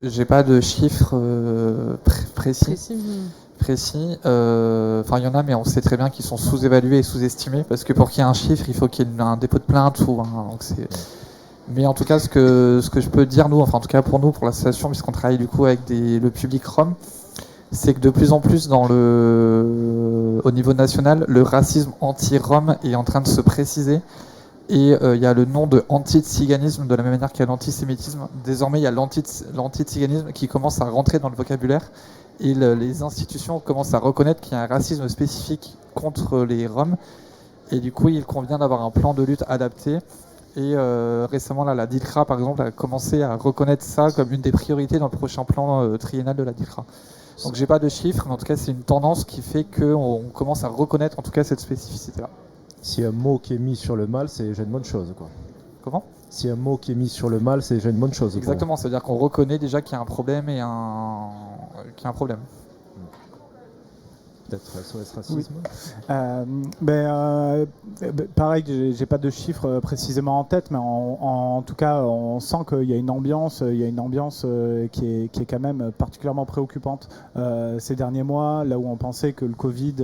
J'ai pas de chiffres précis. Enfin, il y en a, mais on sait très bien qu'ils sont sous-évalués et sous-estimés, parce que pour qu'il y ait un chiffre, il faut qu'il y ait un dépôt de plainte ou donc Mais en tout cas, ce que je peux dire, nous, enfin en tout cas pour nous, pour l'association, puisqu'on travaille du coup avec le public rom, c'est que de plus en plus au niveau national, le racisme anti-rom est en train de se préciser. Et il y a le nom de anti-tsiganisme, de la même manière qu'il y a l'antisémitisme. Désormais, il y a l'anti-tsiganisme qui commence à rentrer dans le vocabulaire. Et les institutions commencent à reconnaître qu'il y a un racisme spécifique contre les Roms. Et du coup, il convient d'avoir un plan de lutte adapté. Et récemment, là, la DILCRA, par exemple, a commencé à reconnaître ça comme une des priorités dans le prochain plan triennal de la DILCRA. Donc, j'ai pas de chiffres, mais en tout cas, c'est une tendance qui fait qu'on commence à reconnaître en tout cas cette spécificité-là. Si un mot qui est mis sur le mal, c'est déjà une bonne chose, quoi. Comment ? Si un mot qui est mis sur le mal, c'est déjà une bonne chose. Exactement, quoi. c'est-à-dire qu'on reconnaît déjà qu'il y a un problème qu'il y a un problème. Peut-être SOS Racisme. Pareil, j'ai pas de chiffres précisément en tête, mais en tout cas, on sent qu'il y a une ambiance, qui est quand même particulièrement préoccupante ces derniers mois, là où on pensait que le Covid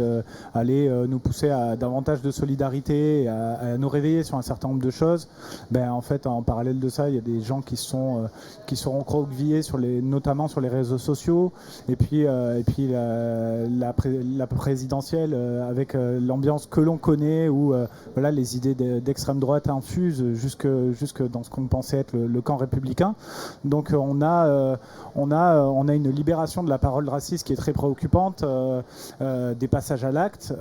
allait nous pousser à davantage de solidarité, à nous réveiller sur un certain nombre de choses. En fait, en parallèle de ça, il y a des gens qui seront recroquevillés notamment sur les réseaux sociaux, et puis la présidentielle avec l'ambiance que l'on connaît où les idées d'extrême droite infusent jusque dans ce qu'on pensait être le camp républicain. Donc on a une libération de la parole raciste qui est très préoccupante, des passages à l'acte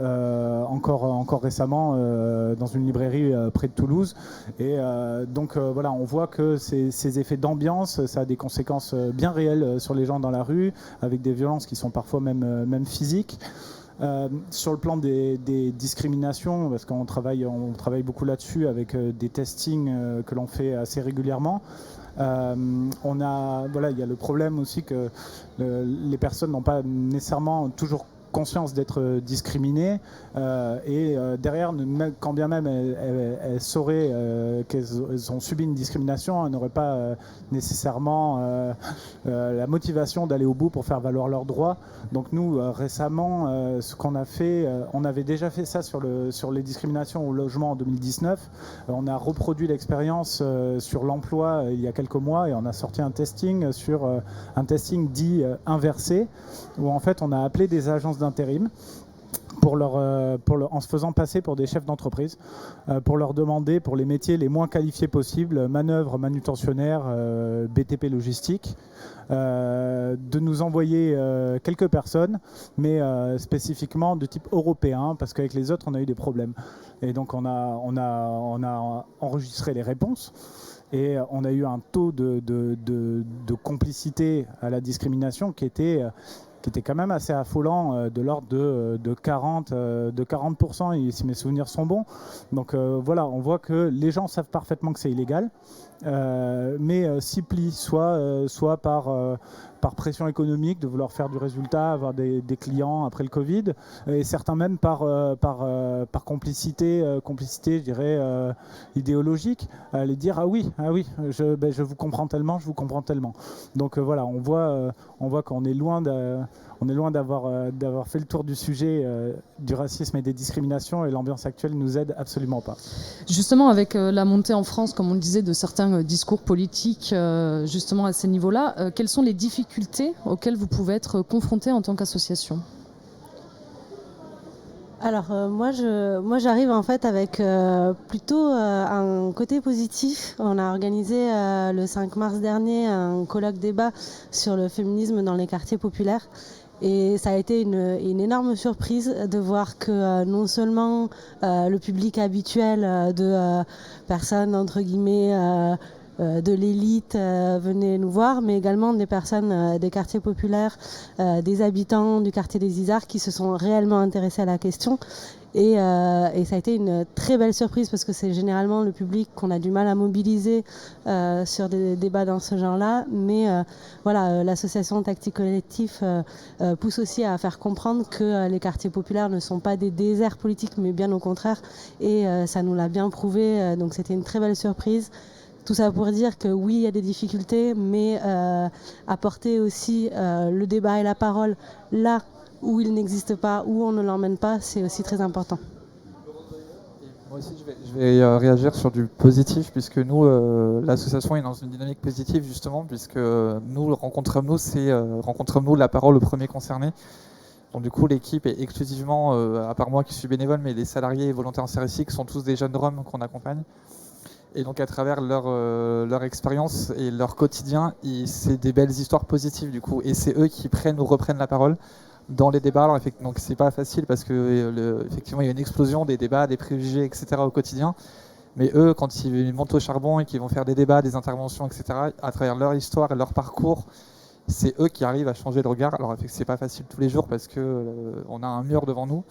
encore récemment dans une librairie près de Toulouse, et on voit que ces effets d'ambiance, ça a des conséquences bien réelles sur les gens dans la rue, avec des violences qui sont parfois même physiques. Sur le plan des discriminations, parce qu'on travaille beaucoup là-dessus avec des testings que l'on fait assez régulièrement. Il y a le problème aussi que les personnes n'ont pas nécessairement toujours conscience d'être discriminées, et derrière, quand bien même elles sauraient qu'elles ont subi une discrimination, elles n'auraient pas nécessairement la motivation d'aller au bout pour faire valoir leurs droits. Donc nous, récemment, ce qu'on a fait, on avait déjà fait ça sur les discriminations au logement en 2019. On a reproduit l'expérience sur l'emploi il y a quelques mois, et on a sorti un testing dit inversé, où en fait on a appelé des agences d'intérim en se faisant passer pour des chefs d'entreprise, pour leur demander, pour les métiers les moins qualifiés possibles, manœuvres, manutentionnaires, BTP logistique, de nous envoyer quelques personnes, mais spécifiquement de type européen, parce qu'avec les autres on a eu des problèmes. Et donc on a enregistré les réponses. Et on a eu un taux de complicité à la discrimination qui était quand même assez affolant, de l'ordre de 40%, si mes souvenirs sont bons. Donc on voit que les gens savent parfaitement que c'est illégal, mais s'y plient, soit par pression économique, de vouloir faire du résultat, avoir des clients après le Covid, et certains même par complicité, je dirais, idéologique, à les dire ah oui, je vous comprends tellement. Donc on voit qu'on est loin d'avoir fait le tour du sujet du racisme et des discriminations, et l'ambiance actuelle nous aide absolument pas. Justement, avec la montée en France, comme on le disait, de certains discours politiques justement à ces niveaux-là, quelles sont les difficultés auxquelles vous pouvez être confrontés en tant qu'association ? Alors moi j'arrive en fait avec plutôt un côté positif. On a organisé le 5 mars dernier un colloque débat sur le féminisme dans les quartiers populaires. Et ça a été une énorme surprise de voir que non seulement le public habituel de personnes entre guillemets de l'élite venaient nous voir, mais également des personnes des quartiers populaires, des habitants du quartier des Isards qui se sont réellement intéressés à la question. Et ça a été une très belle surprise, parce que c'est généralement le public qu'on a du mal à mobiliser sur des débats dans ce genre-là. Mais l'association Tactique Collectif pousse aussi à faire comprendre que les quartiers populaires ne sont pas des déserts politiques, mais bien au contraire. Et ça nous l'a bien prouvé. Donc c'était une très belle surprise. Tout ça pour dire que oui, il y a des difficultés, mais apporter aussi le débat et la parole là où il n'existe pas, où on ne l'emmène pas, c'est aussi très important. Moi aussi, je vais réagir sur du positif, puisque nous, l'association est dans une dynamique positive, justement, puisque nous, rencontre-nous la parole au premier concerné. Donc du coup, l'équipe est exclusivement, à part moi qui suis bénévole, mais les salariés et volontaires en service civique sont tous des jeunes Roms qu'on accompagne. Et donc à travers leur expérience et leur quotidien, c'est des belles histoires positives du coup. Et c'est eux qui prennent ou reprennent la parole dans les débats. Alors, donc c'est pas facile parce que effectivement il y a une explosion des débats, des préjugés, etc. au quotidien. Mais eux, quand ils montent au charbon et qu'ils vont faire des débats, des interventions, etc., à travers leur histoire et leur parcours, c'est eux qui arrivent à changer le regard. Alors c'est pas facile tous les jours parce que on a un mur devant nous.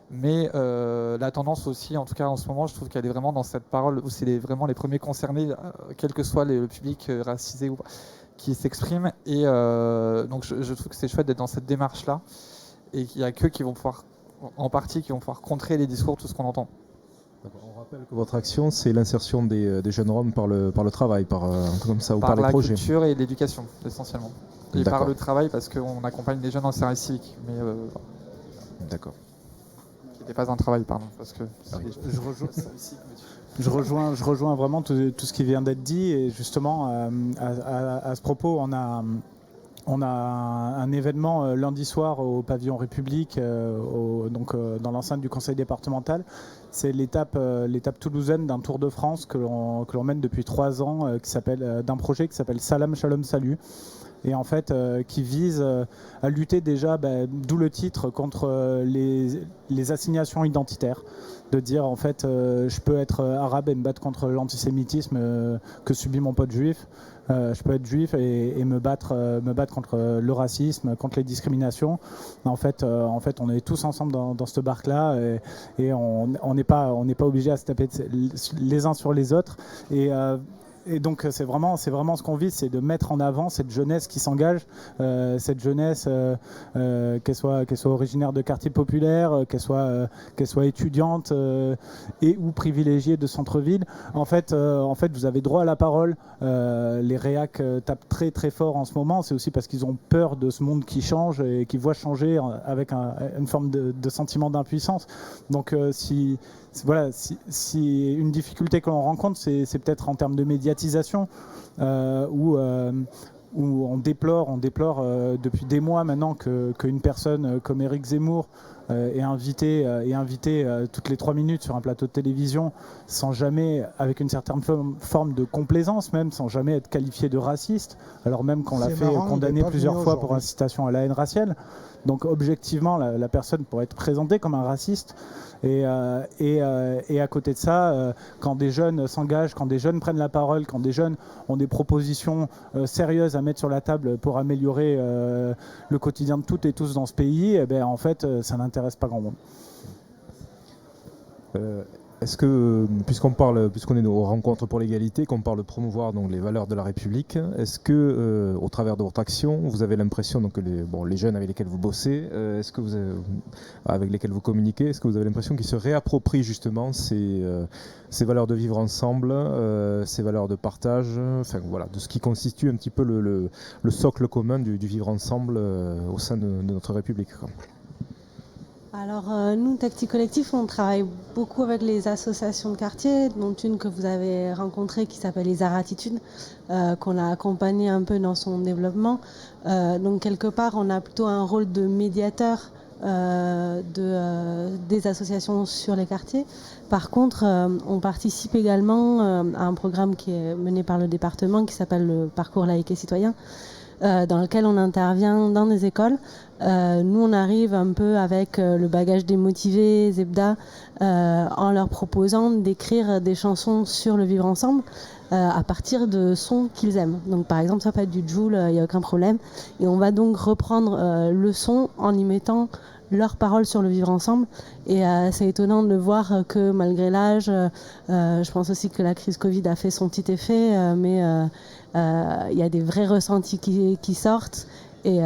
Mais la tendance aussi, en tout cas en ce moment, je trouve qu'elle est vraiment dans cette parole où c'est vraiment les premiers concernés, quel que soit le public racisé ou pas, qui s'expriment. Et donc je trouve que c'est chouette d'être dans cette démarche-là. Et qu'il n'y a qu'eux qui vont pouvoir, en partie, qui vont pouvoir contrer les discours, tout ce qu'on entend. On rappelle que votre action, c'est l'insertion des jeunes Roms par le travail, un truc comme ça, ou par les projets. Par la culture et l'éducation, essentiellement. Et par le travail, parce qu'on accompagne les jeunes en service civique. Mais d'accord. Qui n'est pas un travail, pardon. Parce que je rejoins vraiment tout ce qui vient d'être dit. Et justement, à ce propos, on a un événement lundi soir au pavillon République, dans l'enceinte du conseil départemental. C'est l'étape toulousaine d'un Tour de France que l'on mène depuis 3 ans, d'un projet qui s'appelle Salam Shalom Salut. Et en fait qui vise à lutter déjà, d'où le titre, contre les assignations identitaires. De dire en fait je peux être arabe et me battre contre l'antisémitisme que subit mon pote juif. Je peux être juif et me battre contre le racisme, contre les discriminations. En fait, on est tous ensemble dans cette barque-là et on n'est pas obligé à se taper les uns sur les autres. Et donc c'est vraiment ce qu'on vise, c'est de mettre en avant cette jeunesse qui s'engage, cette jeunesse qu'elle soit originaire de quartiers populaires, qu'elle soit étudiante et ou privilégiée de centre-ville. En fait, vous avez droit à la parole. Les réacs tapent très très fort en ce moment. C'est aussi parce qu'ils ont peur de ce monde qui change et qui voit changer avec une forme de sentiment d'impuissance. Donc si une difficulté que l'on rencontre, c'est peut-être en termes de médiatisation, où on déplore depuis des mois maintenant qu'une personne comme Éric Zemmour est invité toutes les 3 minutes sur un plateau de télévision sans jamais, avec une certaine forme de complaisance même, sans jamais être qualifié de raciste, alors même qu'on l'a fait condamner plusieurs fois pour incitation à la haine raciale. Donc objectivement, la personne pourrait être présentée comme un raciste. Et à côté de ça, quand des jeunes s'engagent, quand des jeunes prennent la parole, quand des jeunes ont des propositions sérieuses à mettre sur la table pour améliorer le quotidien de toutes et tous dans ce pays, en fait, ça n'intéresse pas grand monde. Est-ce que, puisqu'on est aux rencontres pour l'égalité, qu'on parle de promouvoir donc les valeurs de la République, est-ce que, au travers de votre action, vous avez l'impression que les jeunes avec lesquels vous bossez, avec lesquels vous communiquez, est-ce que vous avez l'impression qu'ils se réapproprient justement ces valeurs de vivre ensemble, ces valeurs de partage, de ce qui constitue un petit peu le socle commun du vivre ensemble au sein de notre République, quoi. Alors nous, Tactique Collectif, on travaille beaucoup avec les associations de quartier, dont une que vous avez rencontrée qui s'appelle les Aratitudes, qu'on a accompagné un peu dans son développement. Donc quelque part, on a plutôt un rôle de médiateur des associations sur les quartiers. Par contre, on participe également à un programme qui est mené par le département qui s'appelle le Parcours laïque et citoyen, dans lequel on intervient dans des écoles. Nous, on arrive un peu avec le bagage des motivés, Zebda, en leur proposant d'écrire des chansons sur le vivre ensemble à partir de sons qu'ils aiment. Donc par exemple, ça peut être du Joule, il n'y a aucun problème. Et on va donc reprendre le son en y mettant leurs paroles sur le vivre ensemble. Et c'est étonnant de voir que malgré l'âge, je pense aussi que la crise Covid a fait son petit effet, mais il y a des vrais ressentis qui sortent. Et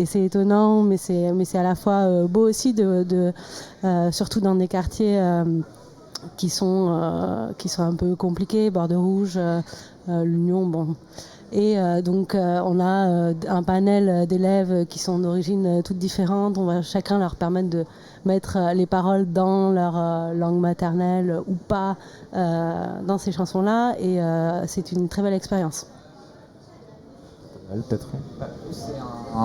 c'est étonnant, mais c'est à la fois beau aussi, surtout dans des quartiers qui sont un peu compliquées, Bordeaux Rouge, l'Union, bon. Et donc on a un panel d'élèves qui sont d'origine toutes différentes. On va chacun leur permettre de mettre les paroles dans leur langue maternelle ou pas dans ces chansons-là. Et c'est une très belle expérience. Peut-être.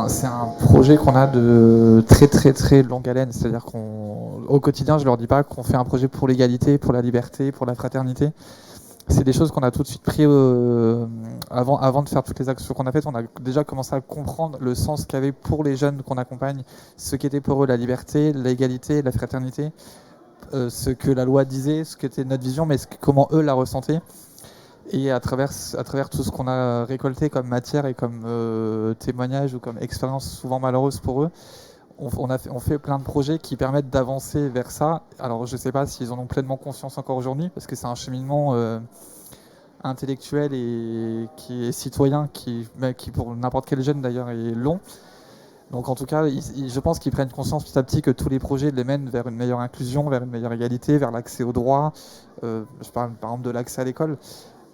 C'est un projet qu'on a de très très très longue haleine. C'est-à-dire qu'au quotidien, je leur dis pas qu'on fait un projet pour l'égalité, pour la liberté, pour la fraternité. C'est des choses qu'on a tout de suite pris avant de faire toutes les actions qu'on a faites. On a déjà commencé à comprendre le sens qu'avait pour les jeunes qu'on accompagne, ce qu'était pour eux la liberté, l'égalité, la fraternité, ce que la loi disait, ce qu'était notre vision, mais comment eux la ressentaient. Et à travers tout ce qu'on a récolté comme matière et comme témoignage ou comme expérience souvent malheureuse pour eux, on fait plein de projets qui permettent d'avancer vers ça. Alors je ne sais pas s'ils en ont pleinement conscience encore aujourd'hui, parce que c'est un cheminement intellectuel et qui est citoyen, qui pour n'importe quel jeune d'ailleurs est long. Donc en tout cas, je pense qu'ils prennent conscience petit à petit que tous les projets les mènent vers une meilleure inclusion, vers une meilleure égalité, vers l'accès aux droits. Je parle par exemple de l'accès à l'école.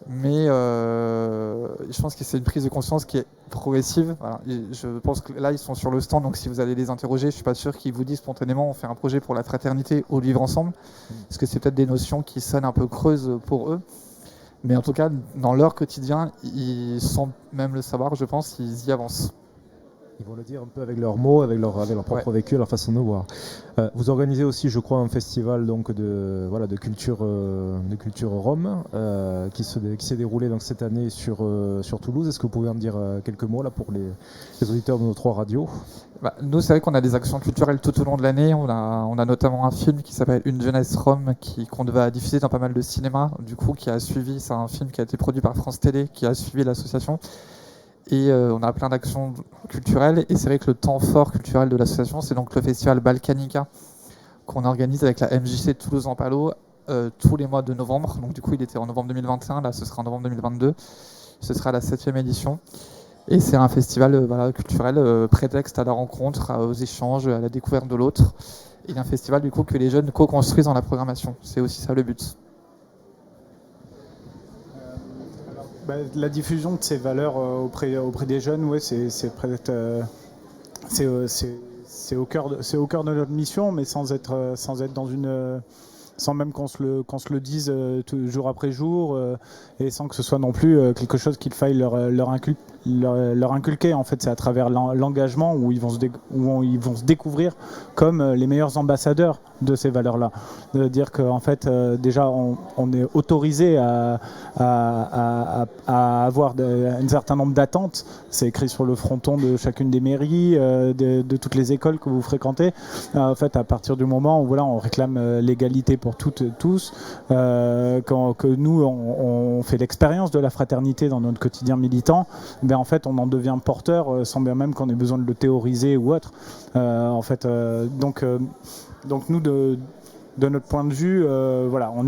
Mais je pense que c'est une prise de conscience qui est progressive. Voilà. Je pense que là, ils sont sur le stand, donc si vous allez les interroger, je ne suis pas sûr qu'ils vous disent spontanément on fait un projet pour la fraternité ou le vivre ensemble, parce que c'est peut-être des notions qui sonnent un peu creuses pour eux. Mais en tout cas, dans leur quotidien, ils sont même le savoir, je pense, ils y avancent. Ils vont le dire un peu avec leurs mots, avec leur propre vécu, leur façon de voir. Vous organisez aussi, je crois, un festival donc de culture rome qui s'est déroulé donc cette année sur Toulouse. Est-ce que vous pouvez en dire quelques mots là pour les auditeurs de nos 3 radios? Nous, c'est vrai qu'on a des actions culturelles tout au long de l'année. On a notamment un film qui s'appelle Une jeunesse rome qu'on va diffuser dans pas mal de cinéma. Du coup, qui a suivi, c'est un film qui a été produit par France Télé, qui a suivi l'association. Et on a plein d'actions culturelles. Et c'est vrai que le temps fort culturel de l'association, c'est donc le festival Balkanica qu'on organise avec la MJC de Toulouse-en-Palo tous les mois de novembre. Donc du coup, il était en novembre 2021. Là, ce sera en novembre 2022. Ce sera la 7e édition. Et c'est un festival culturel, prétexte à la rencontre, aux échanges, à la découverte de l'autre. Et un festival du coup que les jeunes co-construisent dans la programmation. C'est aussi ça le but. La diffusion de ces valeurs auprès des jeunes, ouais, c'est au cœur de notre mission, mais sans être dans une sans même qu'on se le dise jour après jour, et sans que ce soit non plus quelque chose qu'il faille leur inculquer. En fait, c'est à travers l'engagement où ils vont se découvrir comme les meilleurs ambassadeurs de ces valeurs-là. De dire qu'en fait, déjà, on est autorisé à avoir un certain nombre d'attentes. C'est écrit sur le fronton de chacune des mairies, de toutes les écoles que vous fréquentez. En fait, à partir du moment où on réclame l'égalité pour toutes et tous, que nous, on fait l'expérience de la fraternité dans notre quotidien militant, en fait, on en devient porteur sans bien même qu'on ait besoin de le théoriser ou autre. Donc nous, de notre point de vue, on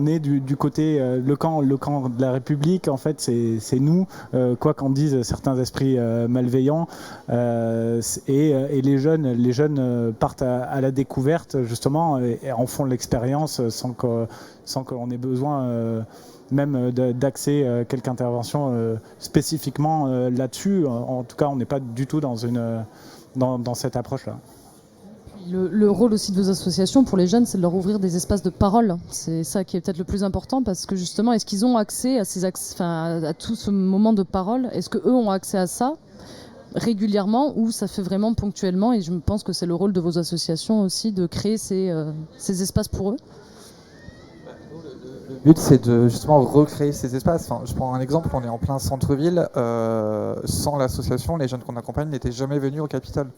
est du côté le camp de la République. En fait, c'est nous, quoi qu'en disent certains esprits malveillants, et les jeunes partent à la découverte justement et en font l'expérience sans qu'on ait besoin même d'axer quelques interventions spécifiquement là-dessus. En tout cas, on n'est pas du tout dans cette approche-là. Le rôle aussi de vos associations pour les jeunes, c'est de leur ouvrir des espaces de parole. C'est ça qui est peut-être le plus important, parce que justement, est-ce qu'ils ont accès à tout ce moment de parole? Est-ce qu'eux ont accès à ça régulièrement, ou ça fait vraiment ponctuellement? Et je pense que c'est le rôle de vos associations aussi de créer ces espaces pour eux. Le but, c'est de justement recréer ces espaces. Enfin, je prends un exemple, on est en plein centre-ville. Sans l'association, les jeunes qu'on accompagne n'étaient jamais venus au Capitole.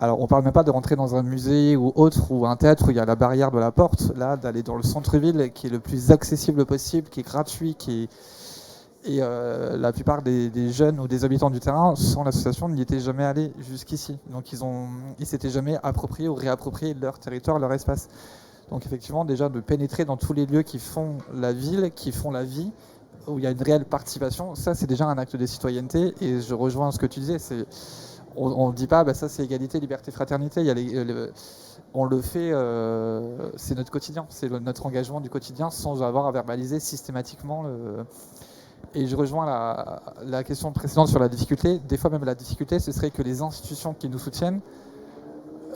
Alors, on ne parle même pas de rentrer dans un musée ou autre, ou un théâtre où il y a la barrière de la porte. Là, d'aller dans le centre-ville, qui est le plus accessible possible, qui est gratuit, et la plupart des jeunes ou des habitants du terrain, sans l'association, n'y étaient jamais allés jusqu'ici. Donc, ils s'étaient jamais appropriés ou réappropriés leur territoire, leur espace. Donc, effectivement, déjà, de pénétrer dans tous les lieux qui font la ville, qui font la vie, où il y a une réelle participation, ça, c'est déjà un acte de citoyenneté. Et je rejoins ce que tu disais, on ne dit pas ça c'est égalité, liberté, fraternité. Il y a on le fait, c'est notre quotidien, c'est notre engagement du quotidien sans avoir à verbaliser systématiquement. Et je rejoins la question précédente sur la difficulté. Des fois même la difficulté, ce serait que les institutions qui nous soutiennent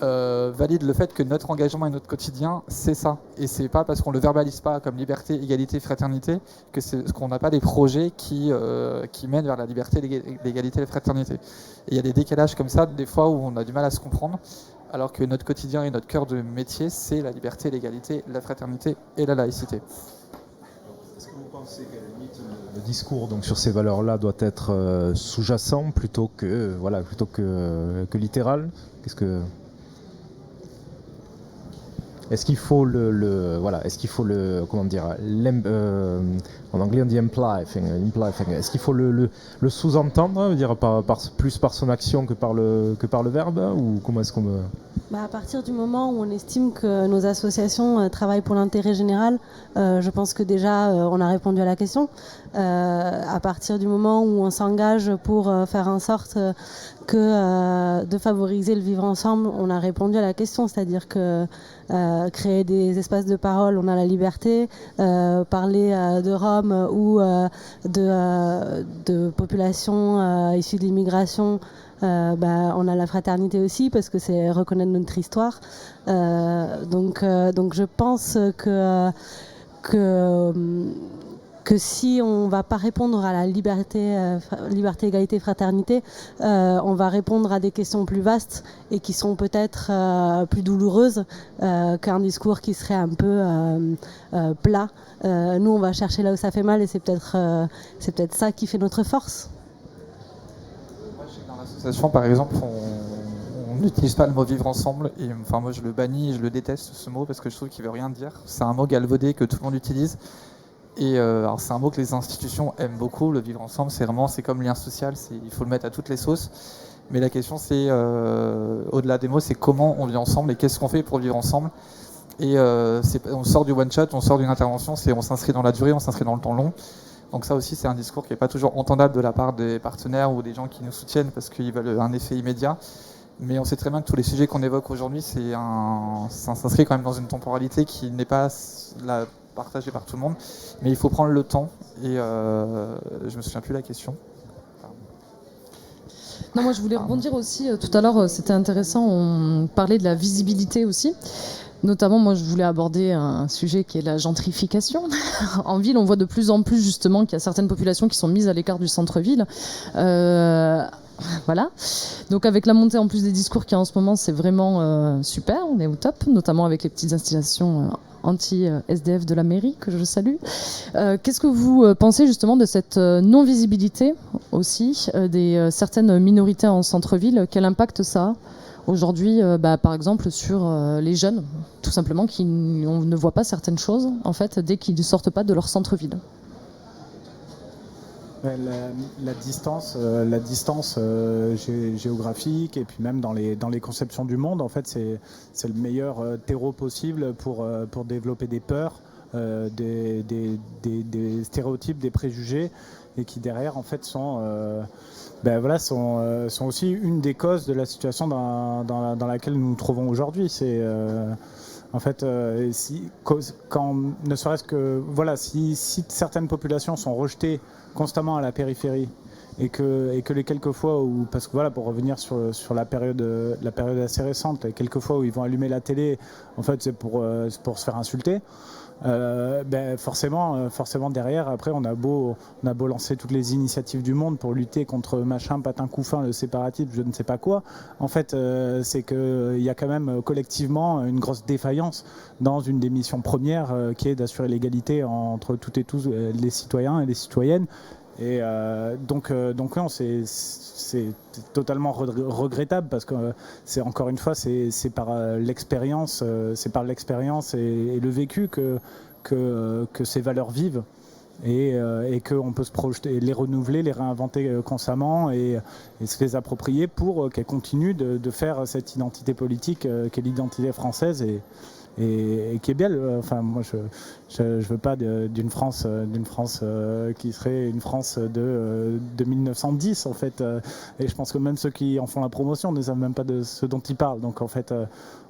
valide le fait que notre engagement et notre quotidien, c'est ça. Et c'est pas parce qu'on le verbalise pas comme liberté, égalité, fraternité qu'on n'a pas des projets qui mènent vers la liberté, l'égalité et la fraternité. Et il y a des décalages comme ça, des fois où on a du mal à se comprendre, alors que notre quotidien et notre cœur de métier, c'est la liberté, l'égalité, la fraternité et la laïcité. Est-ce que vous pensez qu'à la limite, le discours donc, sur ces valeurs-là doit être sous-jacent plutôt que littéral? Est-ce qu'il faut en anglais on dit imply thing. Est-ce qu'il faut le sous-entendre, dire plus par son action que par le verbe, ou comment est-ce qu'on À partir du moment où on estime que nos associations travaillent pour l'intérêt général, je pense que déjà on a répondu à la question. À partir du moment où on s'engage pour faire en sorte de favoriser le vivre ensemble, on a répondu à la question, c'est-à-dire que créer des espaces de parole, on a la liberté, parler de Roms ou de populations issues de l'immigration, on a la fraternité aussi parce que c'est reconnaître notre histoire. Donc je pense que si on ne va pas répondre à la liberté, égalité, fraternité, on va répondre à des questions plus vastes et qui sont peut-être plus douloureuses qu'un discours qui serait un peu plat. Nous, on va chercher là où ça fait mal et c'est peut-être ça qui fait notre force. Dans l'association, par exemple, on n'utilise pas le mot vivre ensemble. Et, moi, je le bannis, je le déteste ce mot parce que je trouve qu'il ne veut rien dire. C'est un mot galvaudé que tout le monde utilise. Et alors c'est un mot que les institutions aiment beaucoup, le vivre ensemble, c'est comme lien social, il faut le mettre à toutes les sauces. Mais la question c'est, au-delà des mots, c'est comment on vit ensemble et qu'est-ce qu'on fait pour vivre ensemble. Et on sort du one-shot, on sort d'une intervention, on s'inscrit dans la durée, on s'inscrit dans le temps long. Donc ça aussi c'est un discours qui n'est pas toujours entendable de la part des partenaires ou des gens qui nous soutiennent parce qu'ils veulent un effet immédiat. Mais on sait très bien que tous les sujets qu'on évoque aujourd'hui, ça s'inscrit quand même dans une temporalité qui n'est pas partagé par tout le monde, mais il faut prendre le temps et je me souviens plus de la question. Non, moi je voulais rebondir aussi, tout à l'heure c'était intéressant, on parlait de la visibilité aussi. Notamment, moi, je voulais aborder un sujet qui est la gentrification. En ville, on voit de plus en plus, justement, qu'il y a certaines populations qui sont mises à l'écart du centre-ville. Voilà. Donc, avec la montée en plus des discours qu'il y a en ce moment, c'est vraiment super. On est au top, notamment avec les petites installations anti-SDF de la mairie, que je salue. Qu'est-ce que vous pensez, justement, de cette non-visibilité aussi des certaines minorités en centre-ville? Quel impact ça a aujourd'hui, par exemple, sur les jeunes, tout simplement, on ne voit pas certaines choses, en fait, dès qu'ils ne sortent pas de leur centre-ville. La distance géographique et puis même dans les conceptions du monde, en fait, c'est le meilleur terreau possible pour développer des peurs, des stéréotypes, des préjugés, et qui derrière, en fait, sont aussi une des causes de la situation dans laquelle nous nous trouvons aujourd'hui. C'est en fait, quand ne serait-ce que si certaines populations sont rejetées constamment à la périphérie et que les quelques fois où, parce que pour revenir sur la période assez récente, les quelques fois où ils vont allumer la télé, en fait c'est pour se faire insulter. Forcément derrière, après on a beau lancer toutes les initiatives du monde pour lutter contre machin, patin, couffin, le séparatisme, je ne sais pas quoi. En fait, c'est qu'il y a quand même collectivement une grosse défaillance dans une des missions premières qui est d'assurer l'égalité entre toutes et tous les citoyens et les citoyennes. Et donc c'est totalement regrettable parce que c'est encore une fois c'est par l'expérience et le vécu que ces valeurs vivent et qu'on peut se projeter, les renouveler, les réinventer constamment et se les approprier pour qu'elles continuent de faire cette identité politique qu'est l'identité française et qui est belle. Enfin, moi, je veux pas d'une France qui serait une France de 1910 en fait. Et je pense que même ceux qui en font la promotion ne savent même pas de ce dont ils parlent. Donc en fait,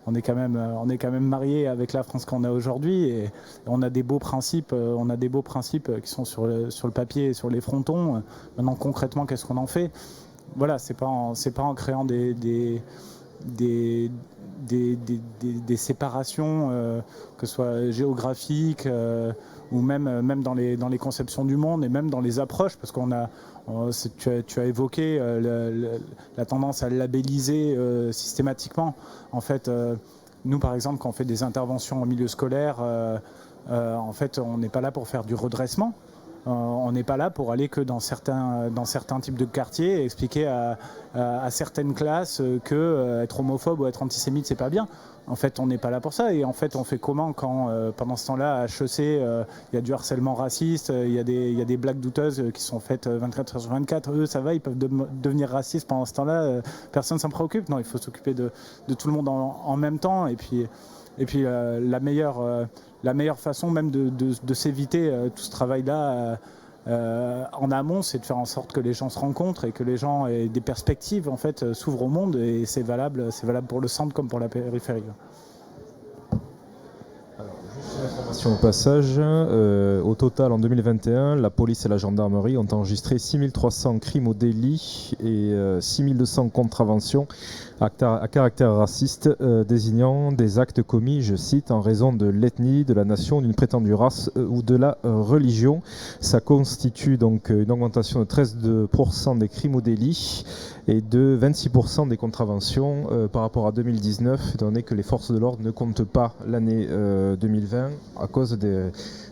on est quand même mariés avec la France qu'on a aujourd'hui, et on a des beaux principes. Qui sont sur le papier et sur les frontons. Maintenant, concrètement, qu'est-ce qu'on en fait? Voilà, c'est pas en créant des séparations, que ce soit géographiques ou même dans les conceptions du monde et même dans les approches, parce tu as évoqué la tendance à labelliser systématiquement. En fait, nous, par exemple, quand on fait des interventions au milieu scolaire, en fait, on n'est pas là pour faire du redressement. On n'est pas là pour aller que dans certains types de quartiers et expliquer à certaines classes que être homophobe ou être antisémite, c'est pas bien. En fait, on n'est pas là pour ça. Et en fait, on fait comment quand, pendant ce temps-là, à HEC, il y a du harcèlement raciste, il y a des blagues douteuses qui sont faites 24 heures sur 24. Eux, ça va, ils peuvent devenir racistes pendant ce temps-là. Personne ne s'en préoccupe. Non, il faut s'occuper de tout le monde en même temps. Et puis la meilleure façon même de s'éviter tout ce travail-là en amont, c'est de faire en sorte que les gens se rencontrent et que les gens aient des perspectives, en fait, s'ouvrent au monde, et c'est valable pour le centre comme pour la périphérie. Au passage, au total en 2021, la police et la gendarmerie ont enregistré 6300 crimes au délit et 6200 contraventions à caractère raciste, désignant des actes commis, je cite, en raison de l'ethnie, de la nation, d'une prétendue race ou de la religion. Ça constitue donc une augmentation de 13% des crimes au délit et de 26% des contraventions par rapport à 2019, étant donné que les forces de l'ordre ne comptent pas l'année 2020 à cause des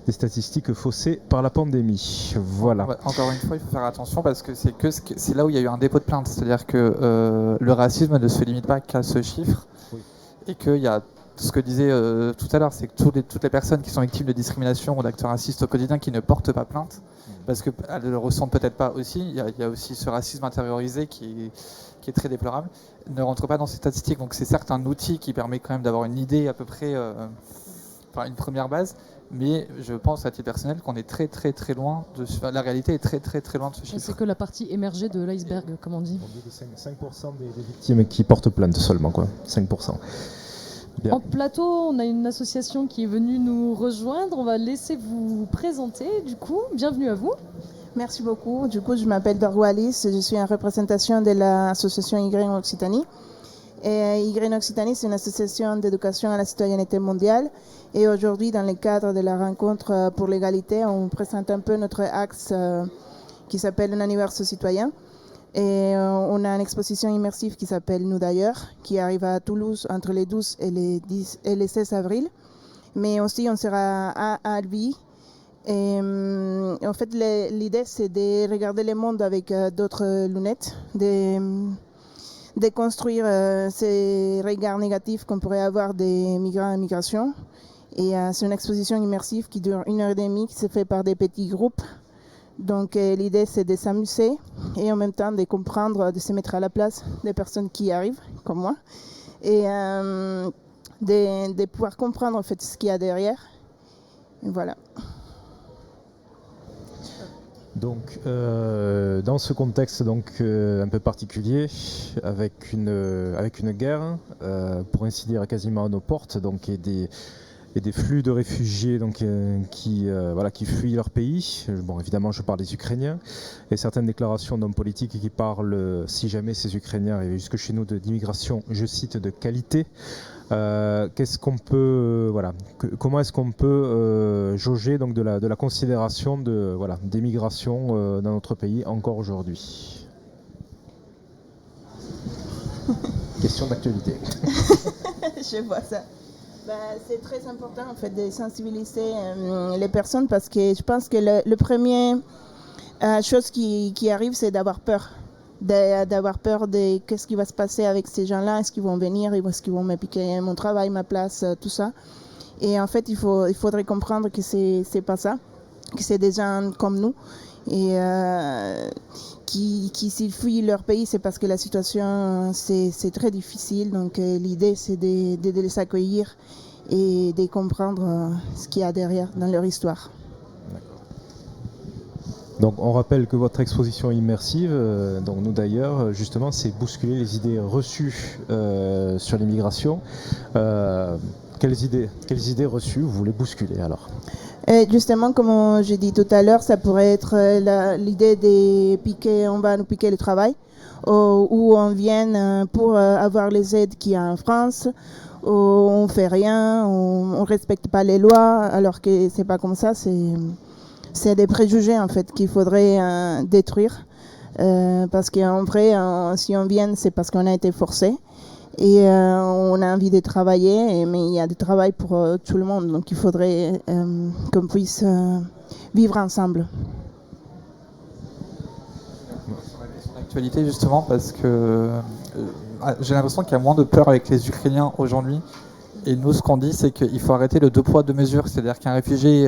statistiques faussées par la pandémie. Voilà. Encore une fois, il faut faire attention parce que c'est là où il y a eu un dépôt de plainte. C'est-à-dire que le racisme ne se limite pas qu'à ce chiffre, oui. Et qu'il y a ce que disait tout à l'heure, c'est que toutes les personnes qui sont victimes de discrimination ou d'actes racistes au quotidien qui ne portent pas plainte, parce qu'elles ne le ressentent peut-être pas aussi, il y a aussi ce racisme intériorisé qui est très déplorable, ne rentre pas dans ces statistiques. Donc c'est certes un outil qui permet quand même d'avoir une idée à peu près, une première base, mais je pense à titre personnel qu'on est très très très loin la réalité est très très très loin de ce chiffre. C'est que la partie émergée de l'iceberg, comme on dit. On dit que 5% des victimes qui portent plainte seulement, quoi. 5%. Bien. En plateau, on a une association qui est venue nous rejoindre. On va laisser vous présenter, du coup. Bienvenue à vous. Merci beaucoup. Du coup, je m'appelle Doro Alice. Je suis en représentation de l'association Y Occitanie. Et Y Occitanie, c'est une association d'éducation à la citoyenneté mondiale. Et aujourd'hui, dans le cadre de la rencontre pour l'égalité, on présente un peu notre axe qui s'appelle un anniversaire citoyen. Et on a une exposition immersive qui s'appelle Nous d'ailleurs, qui arrive à Toulouse entre les 12 et les 16 avril. Mais aussi, on sera à Albi. Et en fait, l'idée, c'est de regarder le monde avec d'autres lunettes, de construire ces regards négatifs qu'on pourrait avoir des migrants et migration. Et c'est une exposition immersive qui dure 1h30, qui se fait par des petits groupes. Donc l'idée, c'est de s'amuser et en même temps de comprendre, de se mettre à la place des personnes qui arrivent, comme moi, et de pouvoir comprendre en fait ce qu'il y a derrière. Et voilà. Donc, dans ce contexte un peu particulier, avec une guerre, pour ainsi dire quasiment à nos portes, donc, et des flux de réfugiés qui fuient leur pays. Bon, évidemment, je parle des Ukrainiens, et certaines déclarations d'hommes politiques qui parlent, si jamais ces Ukrainiens arrivaient jusque chez nous, d'immigration, je cite, de qualité. Qu'est-ce qu'on peut, comment est-ce qu'on peut jauger donc de la considération des migrations dans notre pays encore aujourd'hui? Question d'actualité. Je vois ça. C'est très important en fait de sensibiliser les personnes, parce que je pense que le premier chose qui arrive, c'est d'avoir peur. D'avoir peur de qu'est-ce qui va se passer avec ces gens-là, est-ce qu'ils vont venir, est-ce qu'ils vont me piquer mon travail, ma place, tout ça. Et en fait, il faudrait comprendre que c'est pas ça, que c'est des gens comme nous et qui s'ils fuient leur pays, c'est parce que la situation c'est très difficile. Donc l'idée c'est de les accueillir et de comprendre ce qu'il y a derrière dans leur histoire. Donc on rappelle que votre exposition immersive, donc nous d'ailleurs, justement, c'est bousculer les idées reçues sur l'immigration. Quelles idées reçues vous voulez bousculer alors ? Et justement, comme j'ai dit tout à l'heure, ça pourrait être l'idée de piquer, on va nous piquer le travail, où on vient pour avoir les aides qu'il y a en France, où on fait rien, on respecte pas les lois, alors que c'est pas comme ça, c'est des préjugés en fait qu'il faudrait détruire, parce qu'en vrai, si on vient, c'est parce qu'on a été forcé. Et on a envie de travailler, mais il y a du travail pour tout le monde, donc il faudrait qu'on puisse vivre ensemble. Sur l'actualité justement, parce que j'ai l'impression qu'il y a moins de peur avec les Ukrainiens aujourd'hui. Et nous, ce qu'on dit, c'est qu'il faut arrêter le 2 poids 2 mesures. C'est-à-dire qu'un réfugié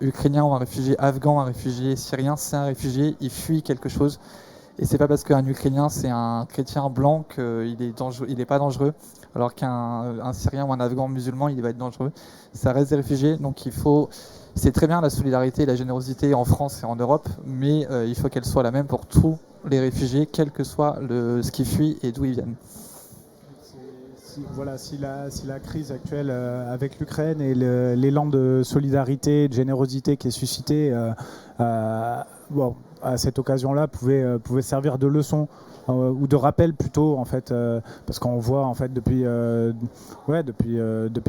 ukrainien ou un réfugié afghan, un réfugié syrien, c'est un réfugié, il fuit quelque chose. Et c'est pas parce qu'un Ukrainien c'est un chrétien blanc qu'il est dangereux, il est pas dangereux, alors qu'un Syrien ou un Afghan musulman il va être dangereux. Ça reste des réfugiés, donc c'est très bien la solidarité et la générosité en France et en Europe, mais il faut qu'elle soit la même pour tous les réfugiés, quel que soit ce qui fuit et d'où ils viennent. Si la crise actuelle avec l'Ukraine et l'élan de solidarité, de générosité qui est suscité à cette occasion-là pouvait servir de leçon ou de rappel plutôt en fait, parce qu'on voit en fait depuis de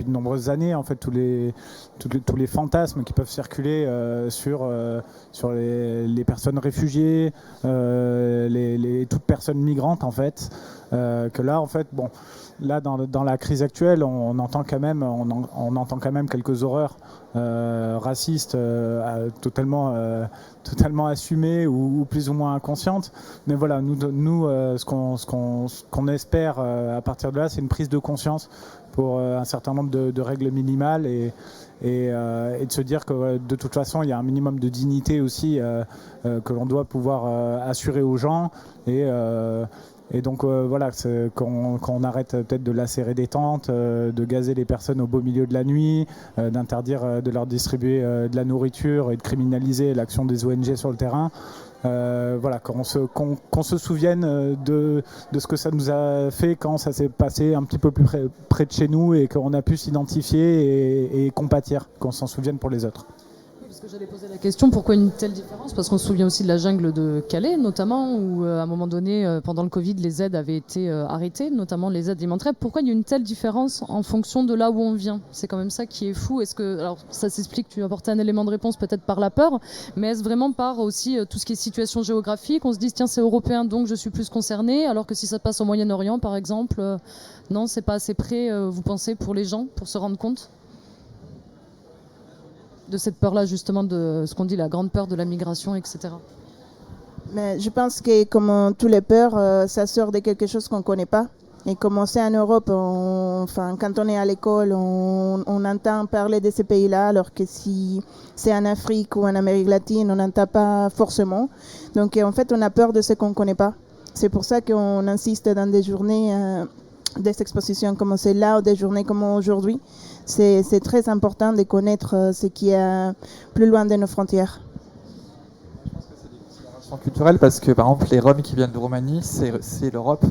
nombreuses années en fait tous les fantasmes qui peuvent circuler sur les personnes réfugiées, toutes personnes migrantes en fait, que là en fait là dans la crise actuelle on entend quand même quelques horreurs racistes totalement assumées ou plus ou moins inconscientes, mais voilà nous ce qu'on espère à partir de là, c'est une prise de conscience pour un certain nombre de règles minimales et de se dire que de toute façon il y a un minimum de dignité aussi que l'on doit pouvoir assurer aux gens et donc qu'on arrête peut-être de lacérer des tentes, de gazer les personnes au beau milieu de la nuit, d'interdire de leur distribuer de la nourriture et de criminaliser l'action des ONG sur le terrain. Qu'on se souvienne de ce que ça nous a fait quand ça s'est passé un petit peu plus près de chez nous et qu'on a pu s'identifier et compatir, qu'on s'en souvienne pour les autres. Parce que j'allais poser la question, pourquoi une telle différence ? Parce qu'on se souvient aussi de la jungle de Calais, notamment, où à un moment donné, pendant le Covid, les aides avaient été arrêtées, notamment les aides alimentaires. Pourquoi il y a une telle différence en fonction de là où on vient ? C'est quand même ça qui est fou. Alors ça s'explique, tu apportais un élément de réponse peut-être par la peur, mais est-ce vraiment par aussi tout ce qui est situation géographique ? On se dit, tiens, c'est européen, donc je suis plus concerné, alors que si ça passe au Moyen-Orient, par exemple, non, c'est pas assez près, vous pensez, pour les gens, pour se rendre compte de cette peur-là, justement, de ce qu'on dit, la grande peur de la migration, etc. Mais je pense que comme toutes les peurs, ça sort de quelque chose qu'on ne connaît pas. Et comme on sait en Europe, quand on est à l'école, on entend parler de ces pays-là, alors que si c'est en Afrique ou en Amérique latine, on n'entend pas forcément. Donc en fait, on a peur de ce qu'on ne connaît pas. C'est pour ça qu'on insiste dans des journées, des expositions comme celle-là, ou des journées comme aujourd'hui. C'est très important de connaître ce qui est plus loin de nos frontières. Je pense que c'est des considérations culturelles parce que par exemple les Roms qui viennent de Roumanie, c'est l'Europe,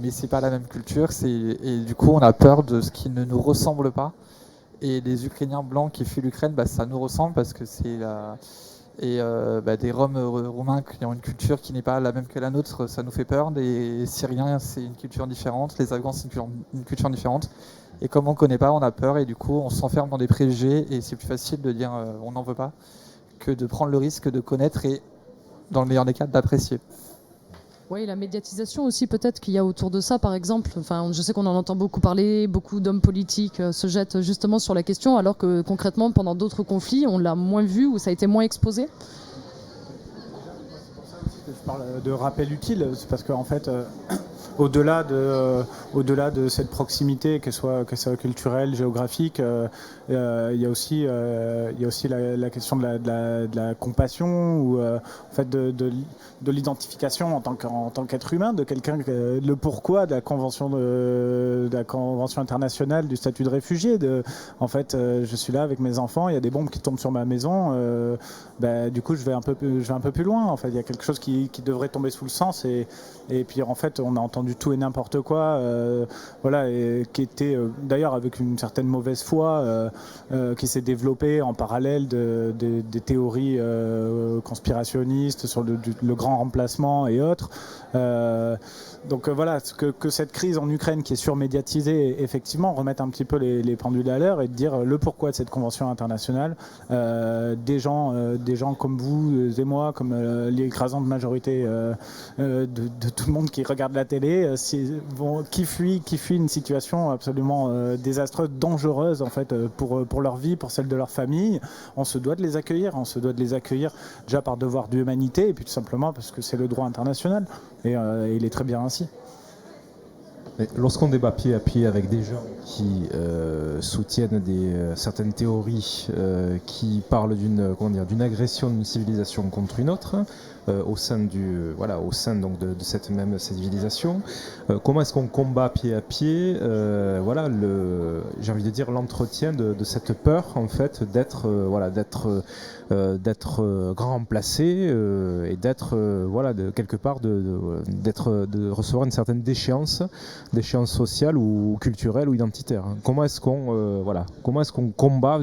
mais c'est pas la même culture. Et du coup on a peur de ce qui ne nous ressemble pas. Et les Ukrainiens blancs qui fuient l'Ukraine, ça nous ressemble parce que c'est des Roms roumains qui ont une culture qui n'est pas la même que la nôtre, ça nous fait peur. Des Syriens, c'est une culture différente. Les Afghans, c'est une culture différente. Et comme on ne connaît pas, on a peur et du coup, on s'enferme dans des préjugés et c'est plus facile de dire on n'en veut pas que de prendre le risque de connaître et, dans le meilleur des cas, d'apprécier. Oui, la médiatisation aussi peut-être qu'il y a autour de ça, par exemple. Enfin, je sais qu'on en entend beaucoup parler, beaucoup d'hommes politiques se jettent justement sur la question, alors que concrètement, pendant d'autres conflits, on l'a moins vu ou ça a été moins exposé. Je parle de rappel utile, c'est parce qu'en fait, au-delà de cette proximité, qu'elle soit culturelle, géographique, il y a aussi la question de la compassion ou en fait de l'identification en tant qu'être humain, de quelqu'un, le pourquoi de la convention internationale du statut de réfugié. En fait, je suis là avec mes enfants, il y a des bombes qui tombent sur ma maison. Du coup, je vais un peu plus loin. En fait, il y a quelque chose qui devrait tomber sous le sens et puis en fait, on a entendu tout et n'importe quoi, voilà, et qui était d'ailleurs avec une certaine mauvaise foi, qui s'est développée en parallèle des théories conspirationnistes sur le grand remplacement et autres. Donc voilà, que cette crise en Ukraine qui est surmédiatisée, effectivement, remette un petit peu les pendules à l'heure et de dire le pourquoi de cette convention internationale. Des gens comme vous et moi, comme l'écrasante majorité de tout le monde qui regarde la télé, qui fuit une situation absolument désastreuse, dangereuse en fait pour leur vie, pour celle de leur famille. On se doit de les accueillir. On se doit de les accueillir déjà par devoir d'humanité et puis tout simplement parce que c'est le droit international et il est très bien ainsi. Lorsqu'on débat pied à pied avec des gens qui soutiennent certaines théories qui parlent d'une agression d'une civilisation contre une autre, au sein donc de cette même civilisation, comment est-ce qu'on combat pied à pied j'ai envie de dire l'entretien de cette peur en fait d'être grand remplacé et d'être quelque part de recevoir une certaine déchéance sociale ou culturelle ou identitaire. Comment est-ce qu'on combat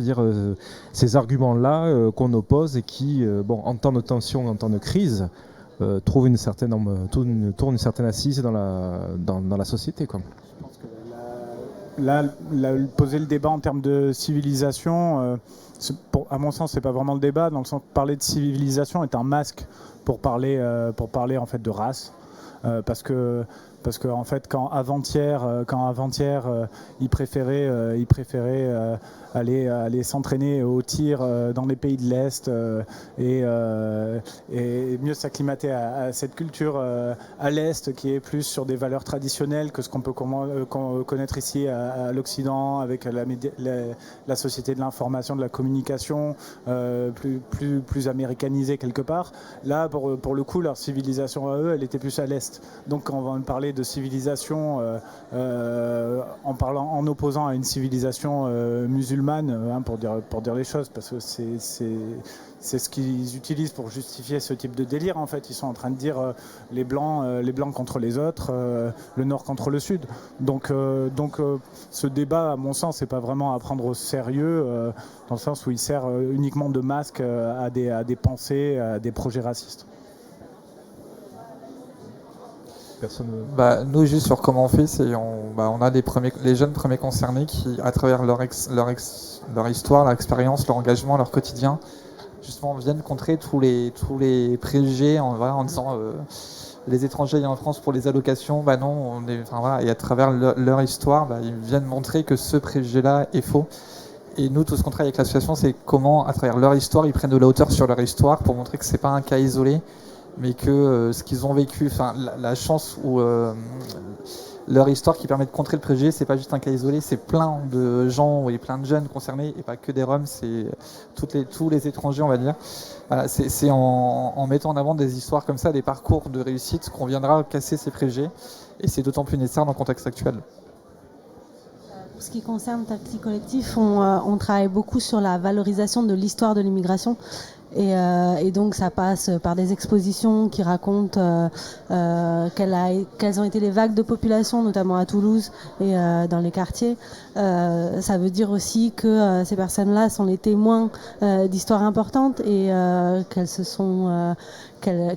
ces arguments-là qu'on oppose et qui, en temps de tension, en temps de crise, trouvent une certaine assise dans la société, quoi. Je pense que là, poser le débat en termes de civilisation, à mon sens, c'est pas vraiment le débat. Dans le sens, parler de civilisation est un masque pour parler en fait de race, parce que en fait, quand avant-hier, ils préféraient aller s'entraîner au tir dans les pays de l'Est et mieux s'acclimater à cette culture à l'Est qui est plus sur des valeurs traditionnelles que ce qu'on peut connaître ici à l'Occident avec la société de l'information, de la communication plus américanisée quelque part. Là, pour le coup, leur civilisation à eux, elle était plus à l'Est. Donc quand on va parler de civilisation en opposant à une civilisation musulmane, pour dire les choses, parce que c'est ce qu'ils utilisent pour justifier ce type de délire. En fait, ils sont en train de dire les blancs contre les autres, le nord contre le sud. Donc ce débat, à mon sens, c'est pas vraiment à prendre au sérieux, dans le sens où il sert uniquement de masque à des pensées, à des projets racistes. Nous, juste sur comment on fait, on a les jeunes premiers concernés qui, à travers leur histoire, leur expérience, leur engagement, leur quotidien, justement viennent contrer tous les préjugés en disant les étrangers viennent en France pour les allocations, non, et à travers leur histoire, ils viennent montrer que ce préjugé-là est faux. Et nous, tout ce qu'on travaille avec l'association, c'est comment, à travers leur histoire, ils prennent de la hauteur sur leur histoire pour montrer que c'est pas un cas isolé, mais que ce qu'ils ont vécu, la chance ou leur histoire qui permet de contrer le préjugé, c'est pas juste un cas isolé, c'est plein de gens et plein de jeunes concernés, et pas que des Roms, c'est tous les étrangers, on va dire. Voilà, c'est en mettant en avant des histoires comme ça, des parcours de réussite, qu'on viendra casser ces préjugés, et c'est d'autant plus nécessaire dans le contexte actuel. Pour ce qui concerne Taxi Collectif, on travaille beaucoup sur la valorisation de l'histoire de l'immigration. Et donc ça passe par des expositions qui racontent quelles ont été les vagues de population, notamment à Toulouse et dans les quartiers. Ça veut dire aussi que ces personnes-là sont les témoins d'histoires importantes et qu'elles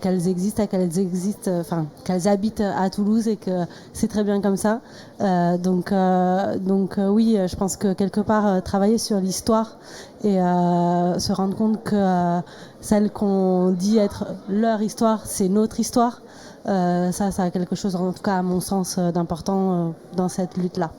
habitent à Toulouse et que c'est très bien comme ça. Donc oui, je pense que quelque part travailler sur l'histoire et se rendre compte que celle qu'on dit être leur histoire, c'est notre histoire. Ça a quelque chose, en tout cas à mon sens, d'important dans cette lutte-là.